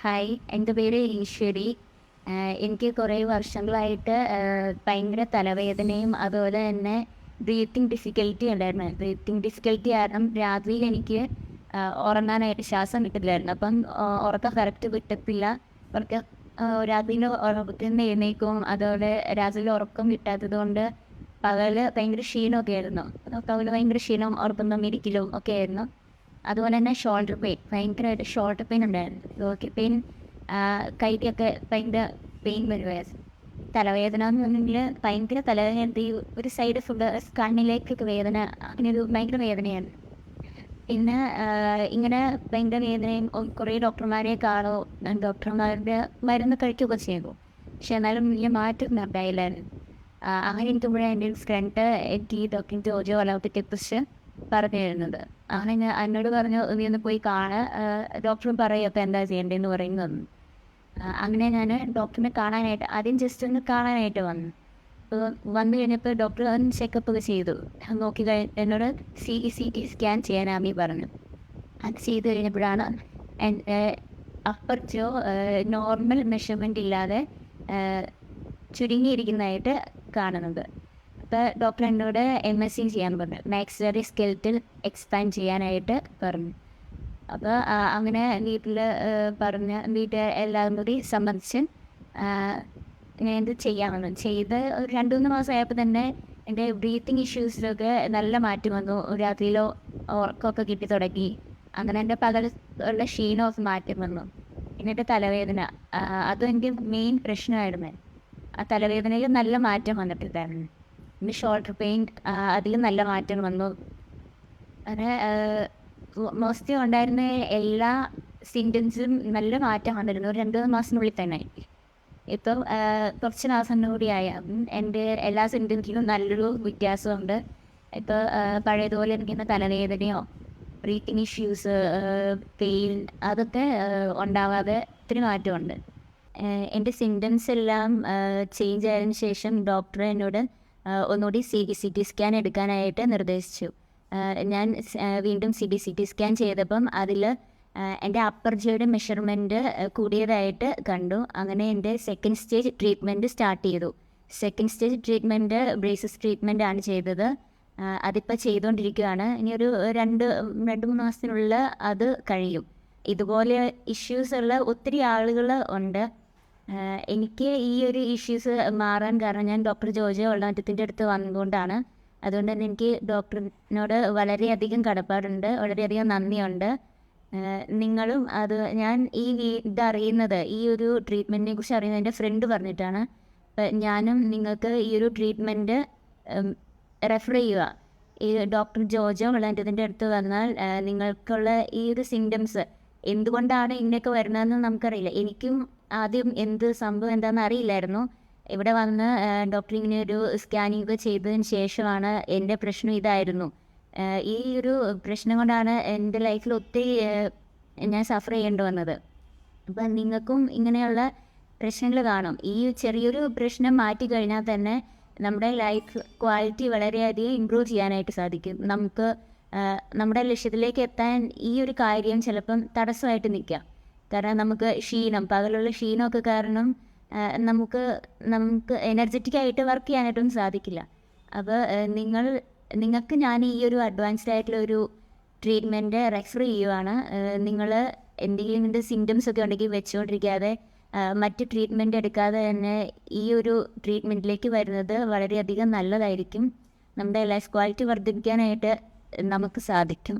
Hi, എൻ്റെ പേര് ഈശ്വരി. എനിക്ക് കുറേ വർഷങ്ങളായിട്ട് ഭയങ്കര തലവേദനയും അതുപോലെ തന്നെ ബ്രീത്തിങ് ഡിഫിക്കൽറ്റി ഉണ്ടായിരുന്നു. ബ്രീത്തിങ് ഡിഫിക്കൽറ്റി കാരണം രാത്രിയിൽ എനിക്ക് ഉറങ്ങാനായിട്ട് ശ്വാസം കിട്ടില്ലായിരുന്നു. അപ്പം ഉറക്കം കറക്റ്റ് കിട്ടത്തില്ല. ഉറക്കം രാത്രിയിൽ ഉറക്കത്തിൽ നിന്ന് എഴുന്നേൽക്കും. അതുപോലെ രാത്രിയിൽ ഉറക്കം കിട്ടാത്തത് കൊണ്ട് പകൽ ഭയങ്കര ക്ഷീണമൊക്കെ ആയിരുന്നു. പകൽ ഭയങ്കര ക്ഷീണം, ഉറക്കം തമ്മിരിക്കലും ഒക്കെ ആയിരുന്നു. അതുപോലെ തന്നെ ഷോൾഡർ പെയിൻ, ഭയങ്കരമായിട്ട് ഷോൾഡർ പെയിൻ ഉണ്ടായിരുന്നു. ഷോൾഡർ പെയിൻ, കൈക്കൊക്കെ ഭയങ്കര പെയിൻ വരുമായിരുന്നു. തലവേദന എന്ന് പറഞ്ഞെങ്കിൽ ഭയങ്കര തലവേദന, ഈ ഒരു സൈഡ് ഫുള്ള് കണ്ണിലേക്കൊക്കെ വേദന, അങ്ങനെ ഒരു ഭയങ്കര വേദനയാണ്. പിന്നെ ഇങ്ങനെ ഭയങ്കര വേദനയും കുറേ ഡോക്ടർമാരെ കാണും, ഡോക്ടർമാരുടെ മരുന്ന് കഴിക്കുകയൊക്കെ ചെയ്തു. പക്ഷെ എന്നാലും വലിയ മാറ്റം ഉണ്ടായില്ലായിരുന്നു. അങ്ങനെ ഇരിക്കുമ്പോഴാണ് എൻ്റെ ഒരു ഫ്രണ്ട് എനിക്ക് ഈ ഡോക്ടർ ജോജോ അലൗട്ടിയെക്കുറിച്ച് പറഞ്ഞു തരുന്നത്. അങ്ങനെ ഞാൻ എന്നോട് പറഞ്ഞു, നീ ഒന്ന് പോയി ഡോക്ടർ പറയും അപ്പോൾ എന്താ ചെയ്യേണ്ടതെന്ന് പറയുന്നത്. അങ്ങനെ ഞാൻ ഡോക്ടറിനെ കാണാനായിട്ട് ആദ്യം ജസ്റ്റ് ഒന്ന് കാണാനായിട്ട് വന്നു. വന്നു കഴിഞ്ഞപ്പോൾ ഡോക്ടർ ചെക്കപ്പ് ഒക്കെ ചെയ്തു. നോക്കി എന്നോട് CT സ്കാൻ ചെയ്യാനാമി പറഞ്ഞു. അത് ചെയ്ത് കഴിഞ്ഞപ്പോഴാണ് അപ്പർ ജോ നോർമൽ മെഷർമെൻ്റ് ഇല്ലാതെ ചുരുങ്ങിയിരിക്കുന്നതായിട്ട് കാണുന്നത്. അപ്പോൾ ഡോക്ടർ എന്നോട് MSc ചെയ്യാൻ പറഞ്ഞു, മാക്സിലറി സ്കെൽറ്റൽ എക്സ്പാൻഡ് ചെയ്യാനായിട്ട് പറഞ്ഞു. അപ്പോൾ അങ്ങനെ വീട്ടിൽ എല്ലാവരും കൂടി സമ്മതിച്ച് ഇങ്ങനെ എന്ത് ചെയ്യാമെന്ന് ചെയ്ത് ഒരു 2-3 മാസമായപ്പോൾ തന്നെ എൻ്റെ ബ്രീത്തിങ് ഇഷ്യൂസിലൊക്കെ നല്ല മാറ്റം വന്നു. രാത്രിയിലോ ഉറക്കമൊക്കെ കിട്ടി തുടങ്ങി. അങ്ങനെ എൻ്റെ പകൽ ഉള്ള ക്ഷീണമൊക്കെ മാറ്റം വന്നു. എന്നിട്ട് തലവേദന, അതും എനിക്ക് മെയിൻ പ്രശ്നമായിരുന്നു. ആ തലവേദനയിൽ നല്ല മാറ്റം വന്നിട്ടുണ്ടായിരുന്നു. പിന്നെ ഷോൾഡർ പെയിൻ, അതിൽ നല്ല മാറ്റം വന്നു. അങ്ങനെ മോസ്റ്റ്ലി ഉണ്ടായിരുന്ന എല്ലാ സിംറ്റംസും നല്ല മാറ്റം വന്നിരുന്നു ഒരു 2-3 മാസത്തിനുള്ളിൽ തന്നെ. ഇപ്പം കുറച്ച് മാസം കൂടിയായ എൻ്റെ എല്ലാ സിംറ്റംസിലും നല്ലൊരു വ്യത്യാസമുണ്ട്. ഇപ്പോൾ പഴയതുപോലെ എനിക്കിന്ന് തലവേദനയോ ബ്രീത്തിങ് ഇഷ്യൂസ്, പെയിൻ അതൊക്കെ ഉണ്ടാവാതെ ഒത്തിരി മാറ്റമുണ്ട്. എൻ്റെ സിംറ്റംസ് എല്ലാം ചേഞ്ച് ആയതിനു ശേഷം ഡോക്ടർ എന്നോട് ഒന്നുകൂടി CT സ്കാൻ എടുക്കാനായിട്ട് നിർദ്ദേശിച്ചു. ഞാൻ വീണ്ടും CT സ്കാൻ ചെയ്തപ്പം അതിൽ എൻ്റെ അപ്പർ ജിയുടെ മെഷർമെൻറ്റ് കൂടിയതായിട്ട് കണ്ടു. അങ്ങനെ എൻ്റെ സെക്കൻഡ് സ്റ്റേജ് ട്രീറ്റ്മെൻറ്റ് സ്റ്റാർട്ട് ചെയ്തു. Second stage treatment braces treatment ആണ് ചെയ്തത്. അതിപ്പോൾ ചെയ്തുകൊണ്ടിരിക്കുകയാണ്. ഇനി ഒരു 2-3 മാസത്തിനുള്ളിൽ അത് കഴിയും. ഇതുപോലെ ഇഷ്യൂസ് ഉള്ള ഒത്തിരി ആളുകൾ ഉണ്ട്. എനിക്ക് ഈ ഒരു ഇഷ്യൂസ് മാറാൻ കാരണം ഞാൻ ഡോക്ടർ ജോജോ ഒള്ളാറ്റത്തിൻ്റെ അടുത്ത് വന്നതുകൊണ്ടാണ്. അതുകൊണ്ട് തന്നെ എനിക്ക് ഡോക്ടറിനോട് വളരെയധികം കടപ്പാടുണ്ട്, വളരെയധികം നന്ദിയുണ്ട്. നിങ്ങളും ഞാൻ ഇതറിയുന്നത്, ഈ ഒരു ട്രീറ്റ്മെൻറ്റിനെ കുറിച്ച് അറിയുന്നത് എൻ്റെ ഫ്രണ്ട് പറഞ്ഞിട്ടാണ്. ഞാനും നിങ്ങൾക്ക് ഈ ഒരു ട്രീറ്റ്മെൻറ്റ് റെഫർ ചെയ്യുക. ഈ ഡോക്ടർ ജോജോ ഒള്ളാറ്റത്തിൻ്റെ അടുത്ത് വന്നാൽ നിങ്ങൾക്കുള്ള ഈ ഒരു സിംറ്റംസ് എന്തുകൊണ്ടാണ് ഇങ്ങനെയൊക്കെ വരുന്നതെന്ന് നമുക്കറിയില്ല. എനിക്കും ആദ്യം എന്ത് സംഭവം എന്താണെന്ന് അറിയില്ലായിരുന്നു. ഇവിടെ വന്ന് ഡോക്ടർ ഇങ്ങനെ ഒരു സ്കാനിങ് ഒക്കെ ചെയ്തതിന് ശേഷമാണ് എൻ്റെ പ്രശ്നം ഇതായിരുന്നു. ഈ ഒരു പ്രശ്നം കൊണ്ടാണ് എൻ്റെ ലൈഫിൽ ഒത്തിരി ഞാൻ സഫർ ചെയ്യേണ്ടി വന്നത്. അപ്പം നിങ്ങൾക്കും ഇങ്ങനെയുള്ള പ്രശ്നങ്ങൾ കാണും. ഈ ചെറിയൊരു പ്രശ്നം മാറ്റി കഴിഞ്ഞാൽ തന്നെ നമ്മുടെ ലൈഫ് ക്വാളിറ്റി വളരെയധികം ഇമ്പ്രൂവ് ചെയ്യാനായിട്ട് സാധിക്കും. നമുക്ക് നമ്മുടെ ലക്ഷ്യത്തിലേക്ക് എത്താൻ ഈ ഒരു കാര്യം ചിലപ്പം തടസ്സമായിട്ട് നിൽക്കാം. കാരണം നമുക്ക് പകലുള്ള ക്ഷീണമൊക്കെ കാരണം നമുക്ക് എനർജറ്റിക് ആയിട്ട് വർക്ക് ചെയ്യാനായിട്ടൊന്നും സാധിക്കില്ല. അപ്പോൾ നിങ്ങൾക്ക് ഞാൻ ഈ ഒരു അഡ്വാൻസ്ഡ് ആയിട്ടുള്ള ഒരു ട്രീറ്റ്മെൻറ്റ് റെഫർ ചെയ്യുവാണ്. നിങ്ങൾ എന്തെങ്കിലും ഇതിൻ്റെ സിംറ്റംസ് ഒക്കെ ഉണ്ടെങ്കിൽ വെച്ചുകൊണ്ടിരിക്കാതെ മറ്റ് ട്രീറ്റ്മെൻറ്റ് എടുക്കാതെ തന്നെ ഈ ഒരു ട്രീറ്റ്മെൻറ്റിലേക്ക് വരുന്നത് വളരെയധികം നല്ലതായിരിക്കും. നമ്മുടെ ലൈഫ് ക്വാളിറ്റി വർദ്ധിപ്പിക്കാനായിട്ട് നമുക്ക് സാധിക്കും.